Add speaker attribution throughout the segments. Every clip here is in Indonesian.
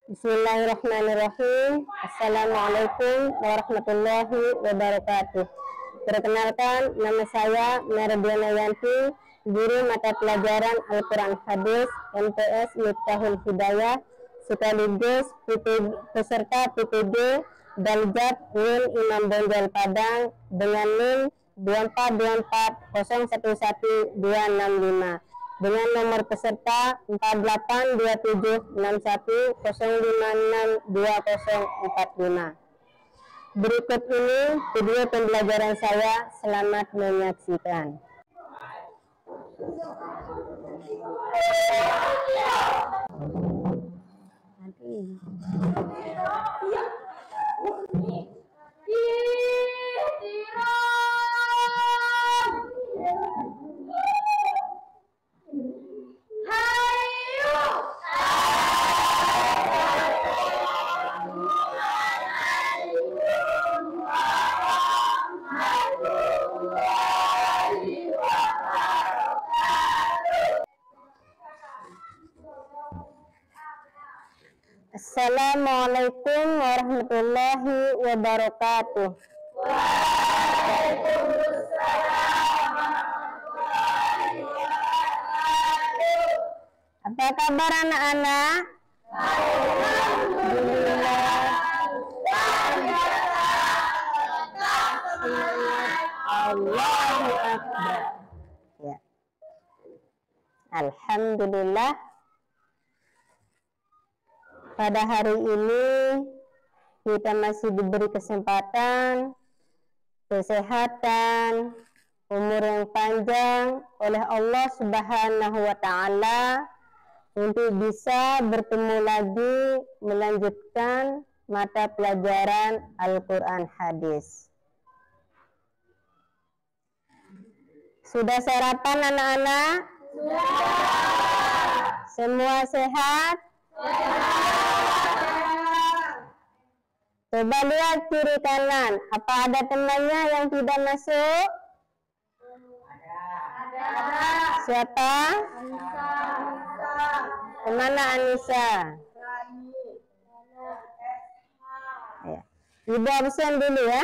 Speaker 1: Bismillahirrahmanirrahim. Assalamualaikum warahmatullahi wabarakatuh. Perkenalkan, nama saya Merdiana Yanti, guru mata pelajaran Al-Quran Hadis MTS Miftahul Hidayah, sekaligus peserta PPD Daljat NIM Imam Bonjol Padang dengan NIM 24240111265 dengan nomor peserta 482761056245. Berikut ini video pembelajaran saya. Selamat menyaksikan. Assalamualaikum warahmatullahi wabarakatuh. Apa kabar anak-anak? Alhamdulillah. Allahu Akbar. Ya. Alhamdulillah. Pada hari ini kita masih diberi kesempatan, kesehatan, umur yang panjang oleh Allah Subhanahu wa Ta'ala untuk bisa bertemu lagi melanjutkan mata pelajaran Al-Quran Hadis. Sudah sarapan anak-anak? Sudah. Semua sehat? Coba lihat kiri kanan, apa ada temannya yang tidak masuk? Ada. Siapa? Anissa. Kemana Anissa? Ya. Ibu absen dulu ya.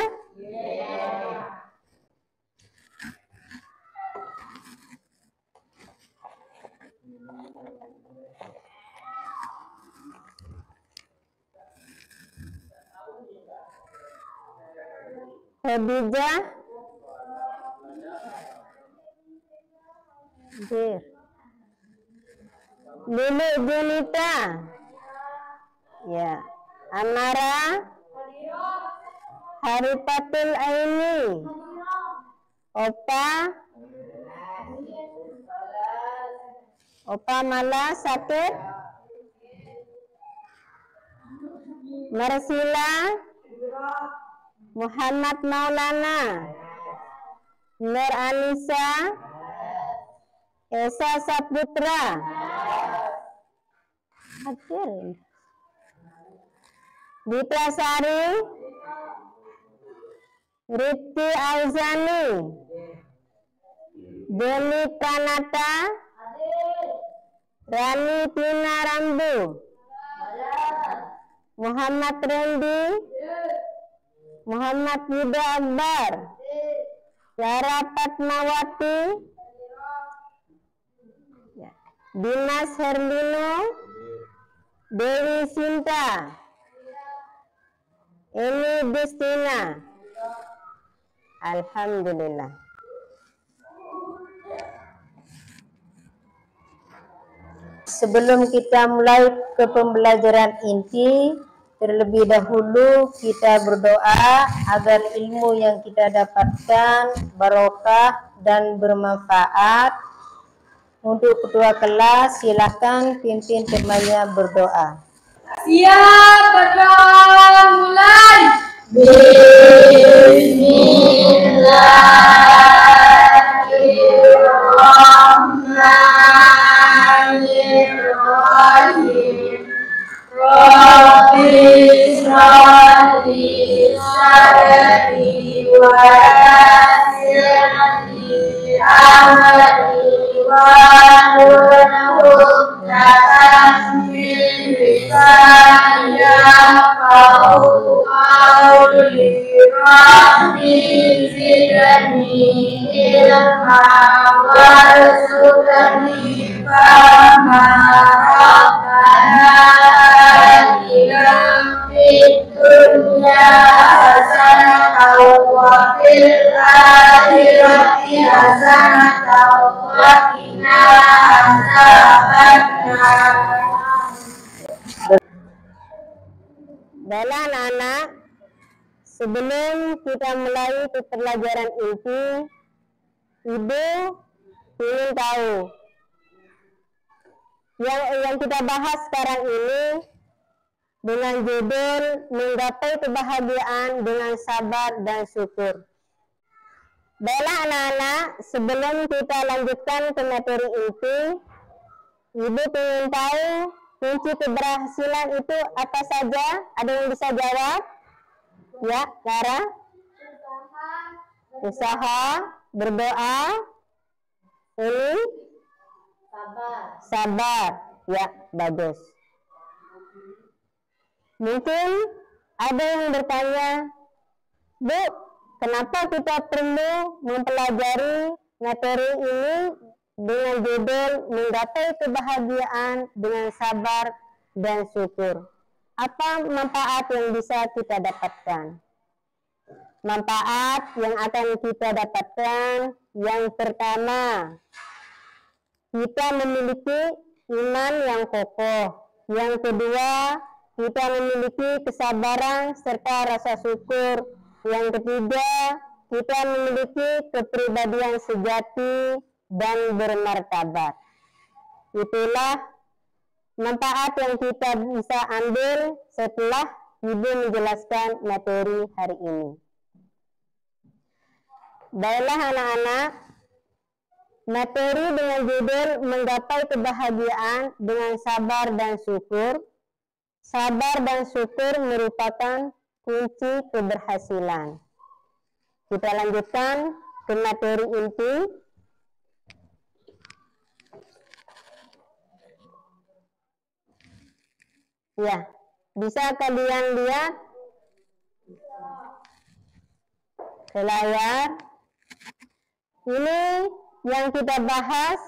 Speaker 1: Khadijah, Lulu Junita, ya, Amara, Haripatul Aini, Opa malas sakit, Marsila, Muhammad Maulana, Nur Anissa, Esa Saputra, Dita Sari, Rifki Auzani, Deni Pranata, Rani Tina Rambu, Muhammad Rendi, Muhammad Yuda Akbar, Yara Patmawati, Dimas Herlino, Dewi Sinta, Eni Destina. Alhamdulillah. Sebelum kita mulai ke pembelajaran inti, terlebih dahulu kita berdoa agar ilmu yang kita dapatkan barokah dan bermanfaat. Untuk ketua kelas, silakan pimpin temannya berdoa.
Speaker 2: Siap, berdoa mulai. Bismillahirrahmanirrahim. Rabbi shrah li sadri wa yassir li amri wa hlul 'uqdatam min lisani قولي ربي زدني علما وارزقني فهما ربنا آتنا في الدنيا حسنة وفي الآخرة حسنة وقنا عذاب النار.
Speaker 1: Baiklah anak-anak, sebelum kita mulai ke pelajaran inti, Ibu ingin tahu yang kita bahas sekarang ini dengan judul menggapai kebahagiaan dengan sabar dan syukur. Baiklah anak-anak, sebelum kita lanjutkan ke materi inti, Ibu ingin tahu kunci keberhasilan itu apa saja? Ada yang bisa jawab? Ya, Clara? Usaha, berdoa, ini? Sabar. Ya, bagus. Mungkin ada yang bertanya, Bu, kenapa kita perlu mempelajari materi ini dengan judul menggapai kebahagiaan dengan sabar dan syukur? Apa manfaat yang bisa kita dapatkan? Manfaat yang akan kita dapatkan yang pertama, kita memiliki iman yang kokoh. Yang kedua, kita memiliki kesabaran serta rasa syukur. Yang ketiga, kita memiliki kepribadian sejati dan bermartabat. Itulah manfaat yang kita bisa ambil setelah Ibu menjelaskan materi hari ini. Baiklah anak-anak, materi dengan judul menggapai kebahagiaan dengan sabar dan syukur. Sabar dan syukur merupakan kunci keberhasilan. Kita lanjutkan ke materi inti. Ya, bisa kalian lihat ke layar. Ini yang kita bahas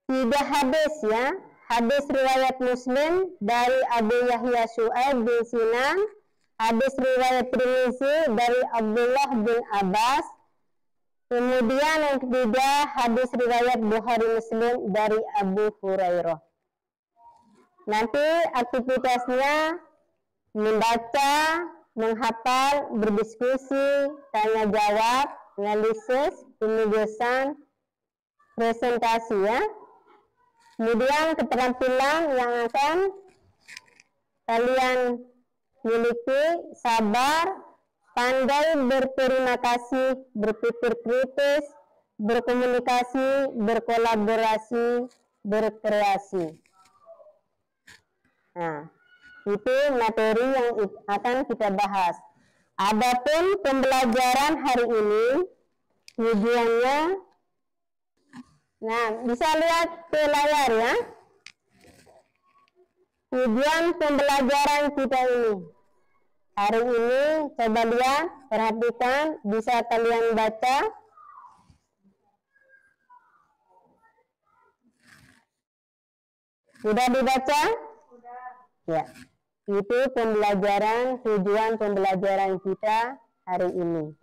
Speaker 1: 3 hadis ya. Hadis riwayat Muslim dari Abu Yahya Syu'aib bin Sinan, hadis riwayat Tirmizi dari Abdullah bin Abbas, kemudian yang ketiga hadis riwayat Bukhari Muslim dari Abu Hurairah. Nanti aktivitasnya membaca, menghafal, berdiskusi, tanya jawab, analisis, penugasan, presentasi ya. Kemudian keterampilan yang akan kalian miliki, sabar, pandai berterima kasih, berpikir kritis, berkomunikasi, berkolaborasi, berkreasi. Nah, itu materi yang akan kita bahas. Adapun pembelajaran hari ini tujuannya, nah bisa lihat ke layar ya. Tujuan pembelajaran kita ini hari ini, coba lihat, perhatikan, bisa kalian baca. Sudah dibaca? Ya, itu pembelajaran, tujuan pembelajaran kita hari ini.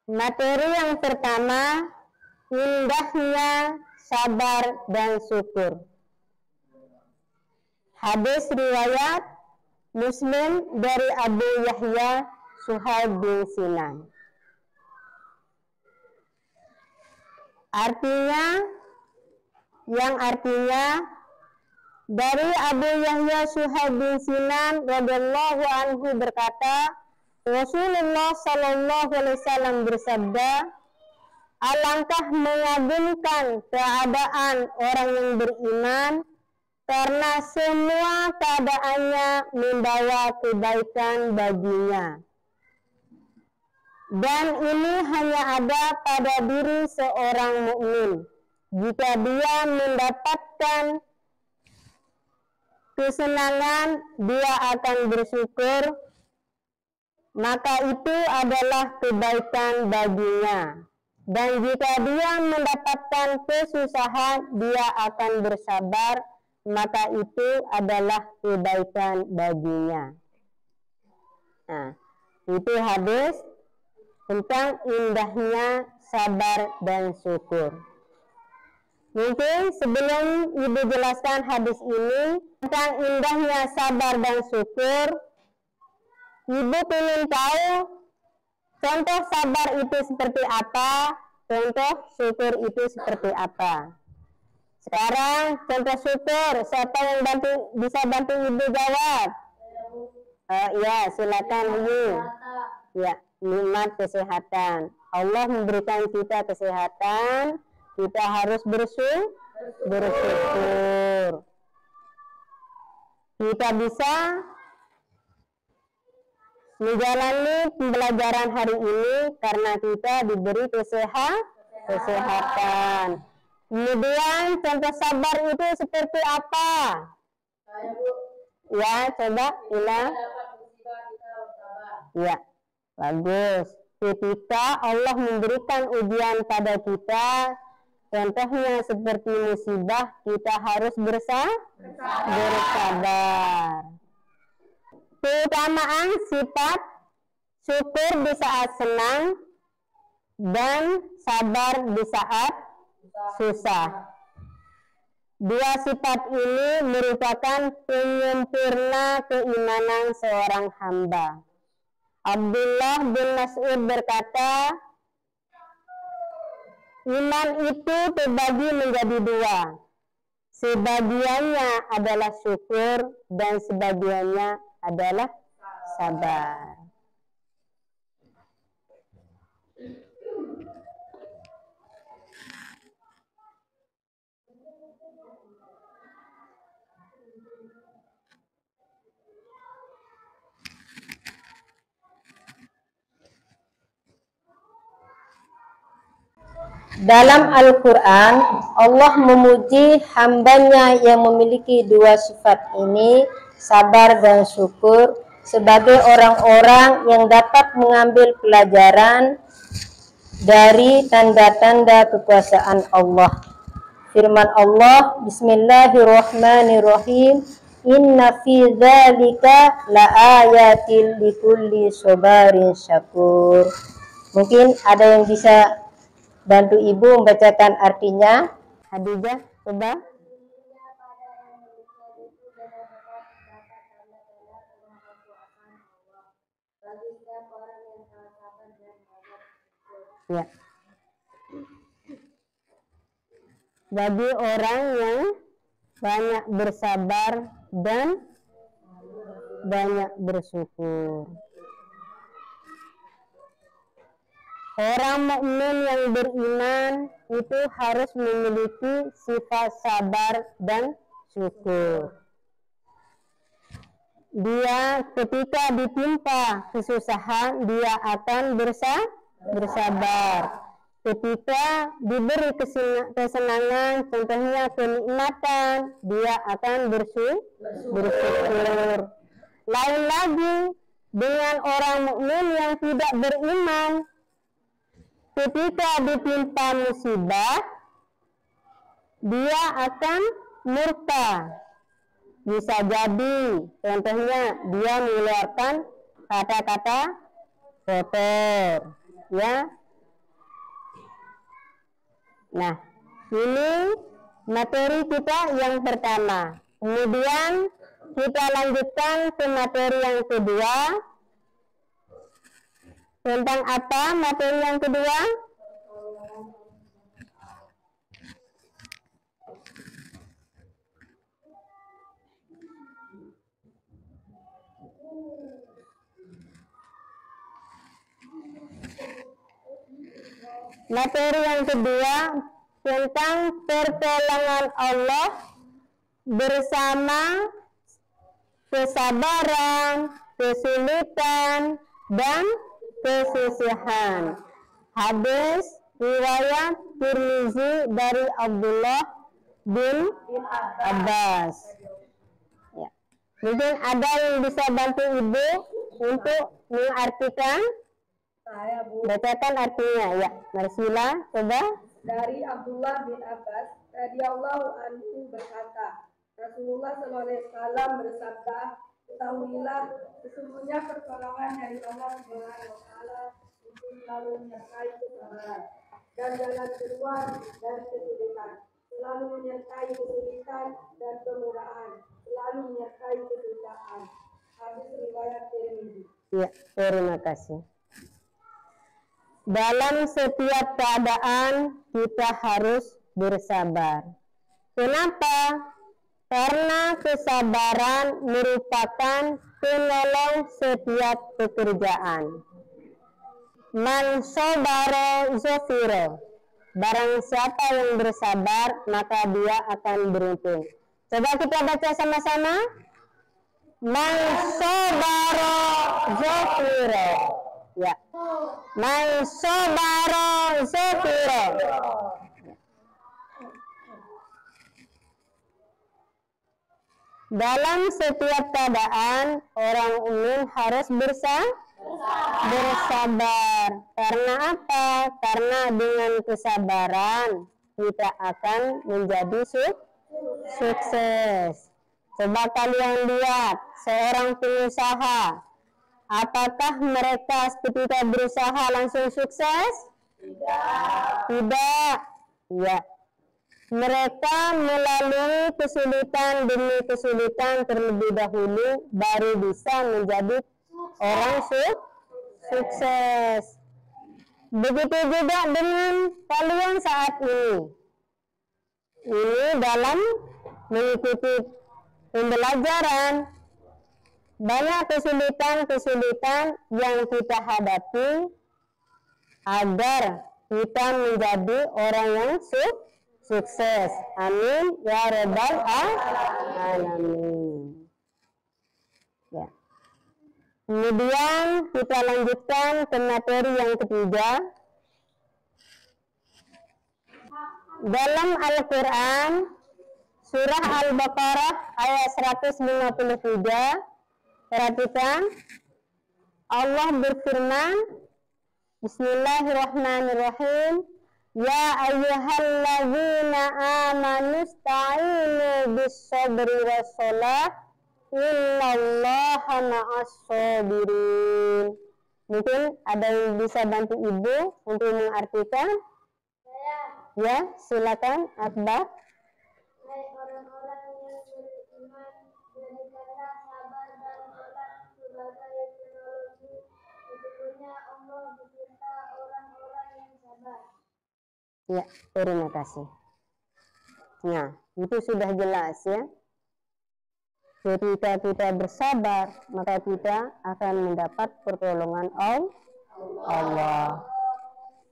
Speaker 1: Materi yang pertama, indahnya sabar dan syukur. Hadis riwayat Muslim dari Abu Yahya Syu'aib bin Sinan. Artinya dari Abu Yahya Syu'aib bin Sinan radhiyallahu anhu berkata, Rasulullah sallallahu alaihi wasallam bersabda, alangkah mengagumkan keadaan orang yang beriman karena semua keadaannya membawa kebaikan baginya. Dan ini hanya ada pada diri seorang mukmin. Jika dia mendapatkan kesenangan, dia akan bersyukur, maka itu adalah kebaikan baginya. Dan jika dia mendapatkan kesusahan, dia akan bersabar, maka itu adalah kebaikan baginya. Nah, itu hadis tentang indahnya sabar dan syukur. Mungkin sebelum Ibu jelaskan hadis ini tentang indahnya sabar dan syukur, Ibu ingin tahu contoh sabar itu seperti apa, contoh syukur itu seperti apa. Sekarang contoh syukur, siapa yang bisa bantu Ibu jawab? Ya, silakan Ibu. Ya, nikmat kesehatan. Allah memberikan kita kesehatan, kita harus bersyukur. Kita bisa menjalani pembelajaran hari ini karena kita diberi kesehatan. Kemudian contoh sabar itu seperti apa? Ya, coba Ila. Ya, bagus. Ketika Allah memberikan ujian pada kita, contohnya seperti musibah, kita harus bersabar. Keutamaan sifat syukur di saat senang dan sabar di saat susah. Dua sifat ini merupakan penyempurna keimanan seorang hamba. Abdullah bin Mas'ud berkata, iman itu terbagi menjadi dua. Sebagiannya adalah syukur dan sebagiannya adalah sabar. Dalam Al-Quran, Allah memuji hambanya yang memiliki dua sifat ini, sabar dan syukur, sebagai orang-orang yang dapat mengambil pelajaran dari tanda-tanda kekuasaan Allah. Firman Allah, Bismillahirrahmanirrahim, Inna fi dzalika laayatil likulli sabarin syakur. Mungkin ada yang bisa bantu Ibu membacakan artinya. Hadijah, coba. Ya. Bagi orang yang banyak bersabar dan banyak bersyukur. Orang mukmin yang beriman itu harus memiliki sifat sabar dan syukur. Dia ketika ditimpa kesusahan, dia akan bersabar. Ketika diberi kesenangan, contohnya kenikmatan, dia akan bersyukur. Lain lagi dengan orang mukmin yang tidak beriman, ketika ditimpa musibah, dia akan murka. Bisa jadi, contohnya dia mengeluarkan kata-kata kotor, ya. Nah, ini materi kita yang pertama. Kemudian kita lanjutkan ke materi yang kedua. Tentang apa materi yang kedua? Materi yang kedua tentang pertolongan Allah bersama kesabaran, kesulitan, dan kesusahan. Hadis riwayat Tirmizi dari Abdullah bin Abbas. Ya. Mungkin ada yang bisa bantu ibu untuk mengartikan?
Speaker 2: Saya, Bu.
Speaker 1: Bacakan artinya, ya. Marsila, coba.
Speaker 2: Dari Abdullah bin Abbas radhiyallahu anhu berkata, Rasulullah SAW bersabda, ketahuilah sesungguhnya pertolongan dari Allah Subhanahu wa taala itu selalu menyertai kesabaran dan jalan keluar dari kesulitan, selalu menyertai kesulitan dan kemudahan, selalu menyertai kesusahan. Hadis riwayat Tirmizi.
Speaker 1: Ya, terima kasih. Dalam setiap keadaan kita harus bersabar. Kenapa? Karena kesabaran merupakan penolong setiap pekerjaan. Man sabara zafira. Barang siapa yang bersabar, maka dia akan beruntung. Coba kita baca sama-sama. Man sabara zafira. Ya. Man sabara zafira. Dalam setiap keadaan orang umum harus bersabar. Karena apa? Karena dengan kesabaran kita akan menjadi sukses. Coba kalian lihat seorang pengusaha. Apakah mereka ketika berusaha langsung sukses? Tidak. Ya. Mereka melalui kesulitan demi kesulitan terlebih dahulu baru bisa menjadi orang sukses. Begitu juga dengan kalian saat ini. Ini dalam mengikuti pembelajaran. Banyak kesulitan-kesulitan yang kita hadapi agar kita menjadi orang yang sukses. Amin ya rabbal alamin. Ya. Kemudian kita lanjutkan ke materi yang ketiga. Dalam Al-Quran surah Al-Baqarah ayat 153, perhatikan, Allah berfirman, Bismillahirrahmanirrahim, Ya ayyuhalladzina amanu ista'inu bis-sabri was-salah innallaha ma'as-sabirin. Mungkin ada yang bisa bantu ibu untuk mengartikan? Ya, silakan Akbar.
Speaker 3: Hai orang-orang yang beriman, jadikanlah sabar dan sholat sebagai teknologi. Sesungguhnya Allah beserta orang-orang yang sabar.
Speaker 1: Ya, terima kasih. Nah, itu sudah jelas ya. Ketika kita bersabar, maka kita akan mendapat pertolongan Allah.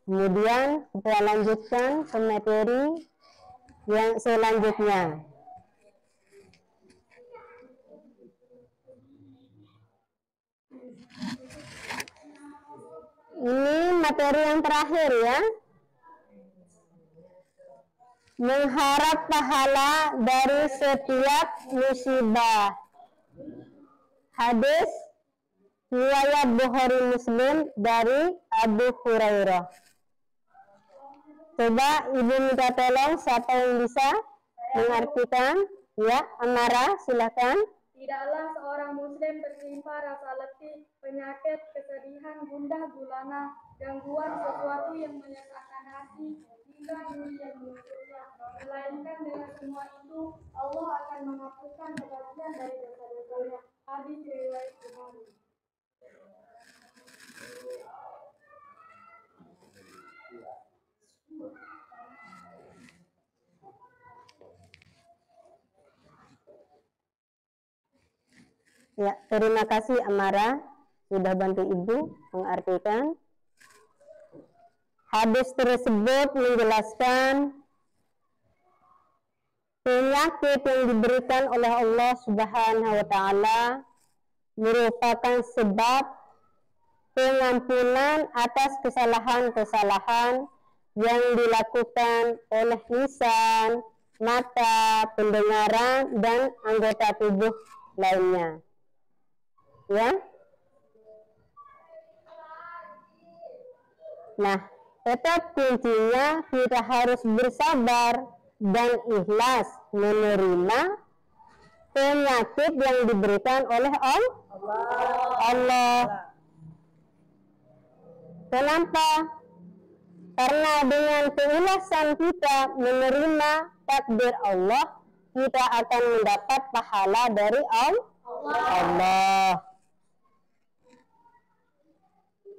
Speaker 1: Kemudian kita lanjutkan ke materi yang selanjutnya. Ini materi yang terakhir ya. Mengharap pahala dari setiap musibah. Hadis riwayat Bukhari Muslim dari Abu Hurairah. Coba ibu minta tolong siapa yang bisa mengartikan? Ya, Amara, silakan.
Speaker 2: Tidaklah seorang muslim tertimpa rasa letih, penyakit, kesedihan, gundah gulana, gangguan sesuatu yang menyesatkan hati, hingga duri yang menusuknya. Melainkan dengan semua itu, Allah akan menghapuskan sebagian dari dosa-dosanya. Hadis riwayat Bukhari.
Speaker 1: Ya, terima kasih Amara sudah bantu ibu mengartikan. Hadis tersebut menjelaskan penyakit yang diberikan oleh Allah Subhanahu wa taala merupakan sebab pengampunan atas kesalahan-kesalahan yang dilakukan oleh lisan, mata, pendengaran, dan anggota tubuh lainnya. Ya. Nah, tetap kuncinya kita harus bersabar dan ikhlas menerima penyakit yang diberikan oleh Allah. Kenapa? Karena dengan keikhlasan kita menerima takdir Allah, kita akan mendapat pahala dari Allah.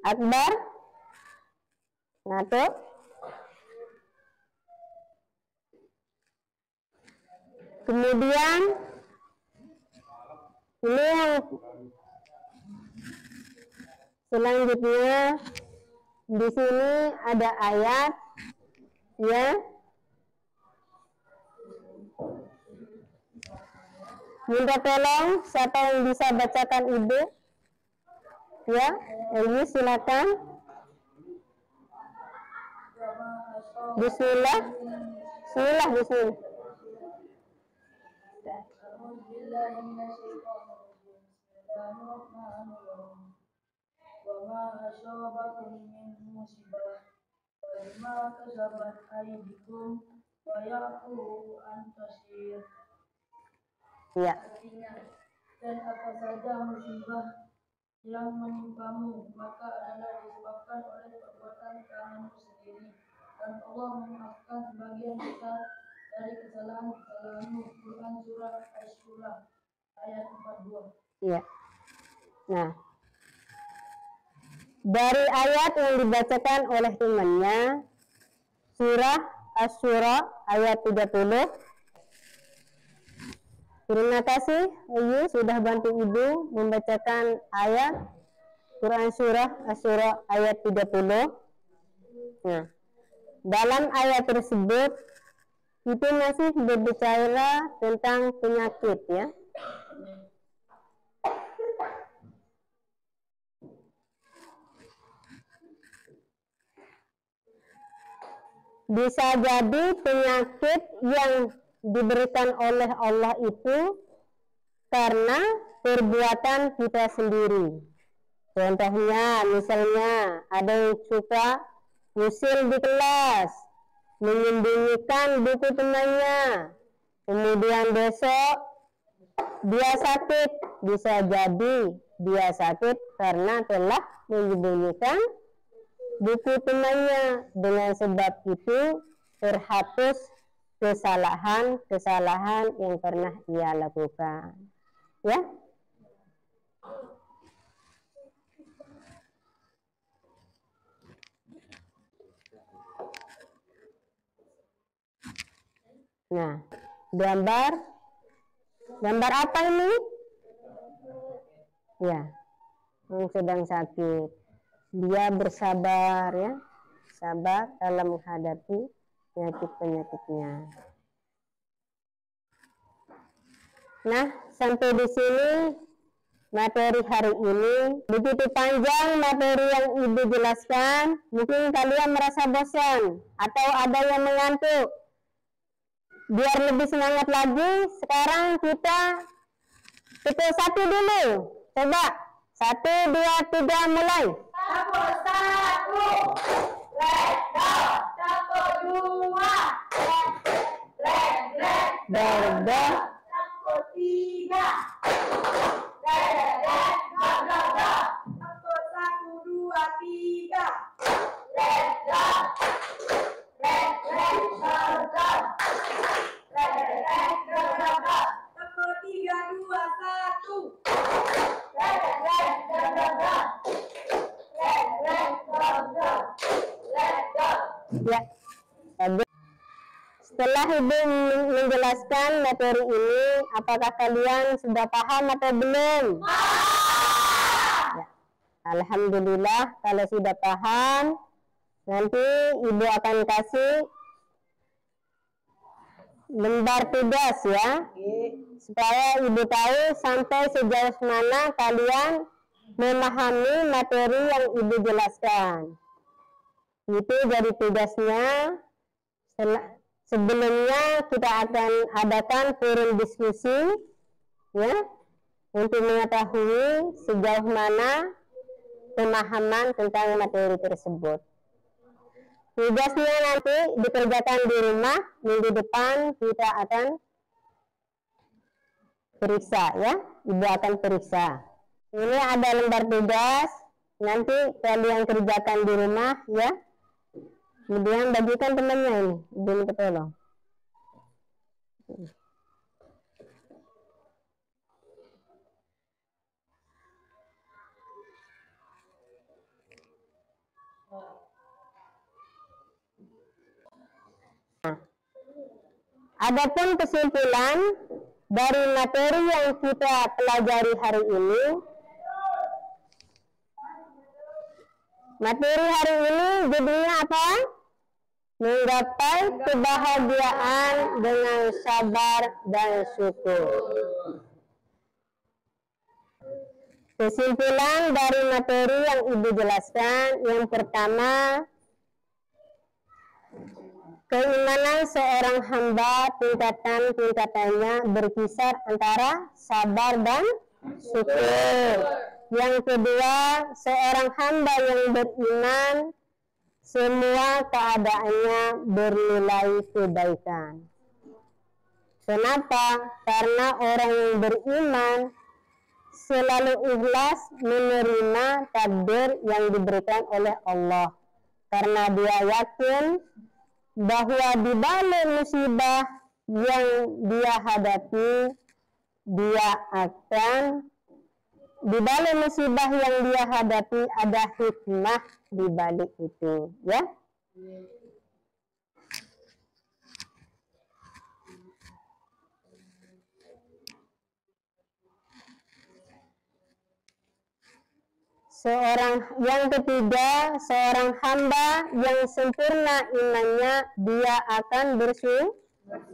Speaker 1: Akbar. Ngatuk. Kemudian ini yang selanjutnya, di sini ada ayat, ya. Minta tolong siapa yang bisa bacakan Ibu? Ya, Ibu silakan. Bismillah. Bismillah, bismillah.
Speaker 2: وما أصابكم من مصيبة فبما كسبت أيديكم ويعفو عن كثير.
Speaker 1: Ya.
Speaker 2: Dan apa saja musibah yang menimpamu maka adalah disebabkan oleh perbuatan tanganmu sendiri, dan Allah memaafkan sebagian besar dari kesalahan-kesalahanmu. Quran surah Asy-Syura ayat 42.
Speaker 1: Ya. Nah, dari ayat yang dibacakan oleh temannya, surah Asy-Syura ayat 30. Terima kasih Ibu sudah bantu Ibu membacakan ayat Quran surah Asy-Syura ayat 30. Nah, dalam ayat tersebut itu masih berbicara tentang penyakit, ya. Bisa jadi penyakit yang diberikan oleh Allah itu karena perbuatan kita sendiri. Contohnya, misalnya ada yang suka ngusil di kelas, menyembunyikan buku temannya, kemudian besok dia sakit. Bisa jadi dia sakit karena telah menyembunyikan buku temannya. Dengan sebab itu terhapus kesalahan-kesalahan yang pernah ia lakukan, ya. Nah, gambar apa ini? Ya, yang sedang sakit. Dia bersabar, ya, sabar dalam menghadapi penyakit-penyakitnya. Nah, sampai di sini materi hari ini. Begitu panjang materi yang Ibu jelaskan, mungkin kalian merasa bosan atau ada yang mengantuk. Biar lebih semangat lagi, sekarang kita pukul 1 dulu. Coba 1, 2, 3 mulai.
Speaker 2: 1,
Speaker 1: Berdoa. 3. Ya. Setelah Ibu menjelaskan materi ini, apakah kalian sudah paham atau belum? Ya. Alhamdulillah, kalau sudah paham, nanti Ibu akan kasih lembar tugas, ya, supaya Ibu tahu sampai sejauh mana kalian memahami materi yang ibu jelaskan. Itu jadi tugasnya. Sebelumnya kita akan adakan forum diskusi, ya, untuk mengetahui sejauh mana pemahaman tentang materi tersebut. Tugasnya nanti dikerjakan di rumah. Minggu depan kita akan periksa, ya, ibu akan periksa. Ini ada lembar tugas, nanti kalian kerjakan di rumah, ya. Kemudian bagikan temannya ini, ibu minta tolong. Adapun kesimpulan dari materi yang kita pelajari hari ini, materi hari ini judulnya apa? Menggapai kebahagiaan dengan sabar dan syukur. Kesimpulan dari materi yang ibu jelaskan, yang pertama, keimanan seorang hamba tingkatannya berkisar antara sabar dan syukur. Yang kedua, seorang hamba yang beriman semua keadaannya bernilai kebaikan. Kenapa? Karena orang yang beriman selalu ikhlas menerima takdir yang diberikan oleh Allah. Karena dia yakin bahwa di balik musibah yang dia hadapi, di balik musibah yang dia hadapi ada hikmah di balik itu, ya. Yang ketiga, seorang hamba yang sempurna imannya, dia akan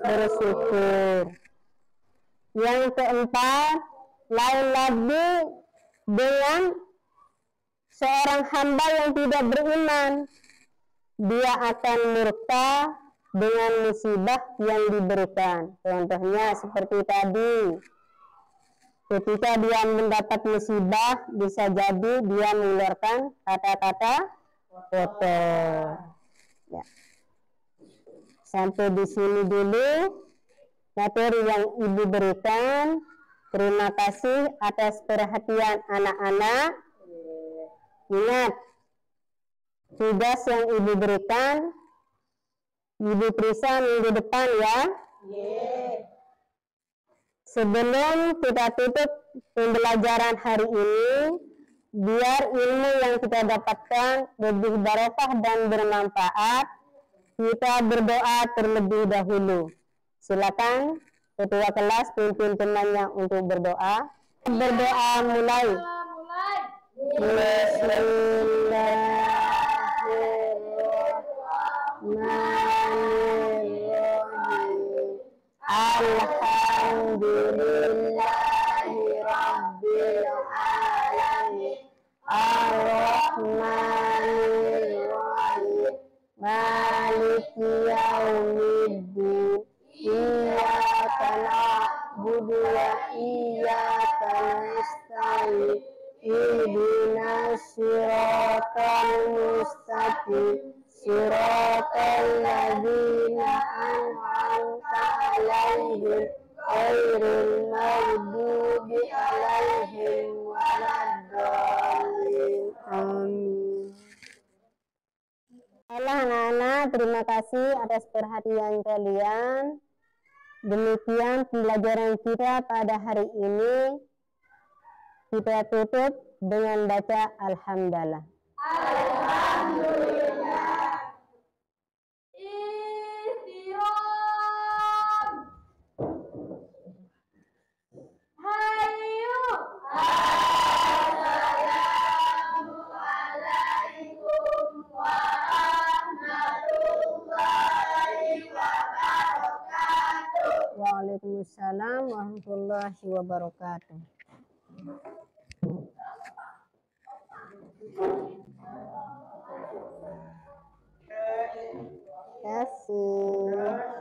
Speaker 1: bersyukur. Yang keempat, lain lagi dengan seorang hamba yang tidak beriman, dia akan murka dengan musibah yang diberikan. Contohnya seperti tadi, ketika dia mendapat musibah, bisa jadi dia mengeluarkan kata-kata kotor. Ya. Sampai di sini dulu materi yang ibu berikan. Terima kasih atas perhatian anak-anak. Ingat, tugas yang ibu berikan, ibu periksa minggu depan, ya. Sebelum kita tutup pembelajaran hari ini, biar ilmu yang kita dapatkan lebih barokah dan bermanfaat, kita berdoa terlebih dahulu. Silakan ketua kelas pimpin temannya untuk berdoa. Berdoa mulai. Bismillahirrahmanirrahim. Alhamdulillahirabbil alamin. Ar-Rahmanir-Rahim. Maliki yaumiddin. Iyyaka na'budu wa iyyaka nasta'in. Ihdinas siratal mustaqim. Siratal ladzina an'amta 'alaihim ghairil maghdubi 'alaihim waladdallin. Amin. Anak-anak, terima kasih atas perhatian kalian. Demikian pembelajaran kita pada hari ini. Kita tutup dengan baca Alhamdulillah.
Speaker 2: Alhamdulillah. Istirom. Hayu. Assalamualaikum warahmatullahi wabarakatuh.
Speaker 1: Waalaikumsalam warahmatullahi wabarakatuh. Kasih.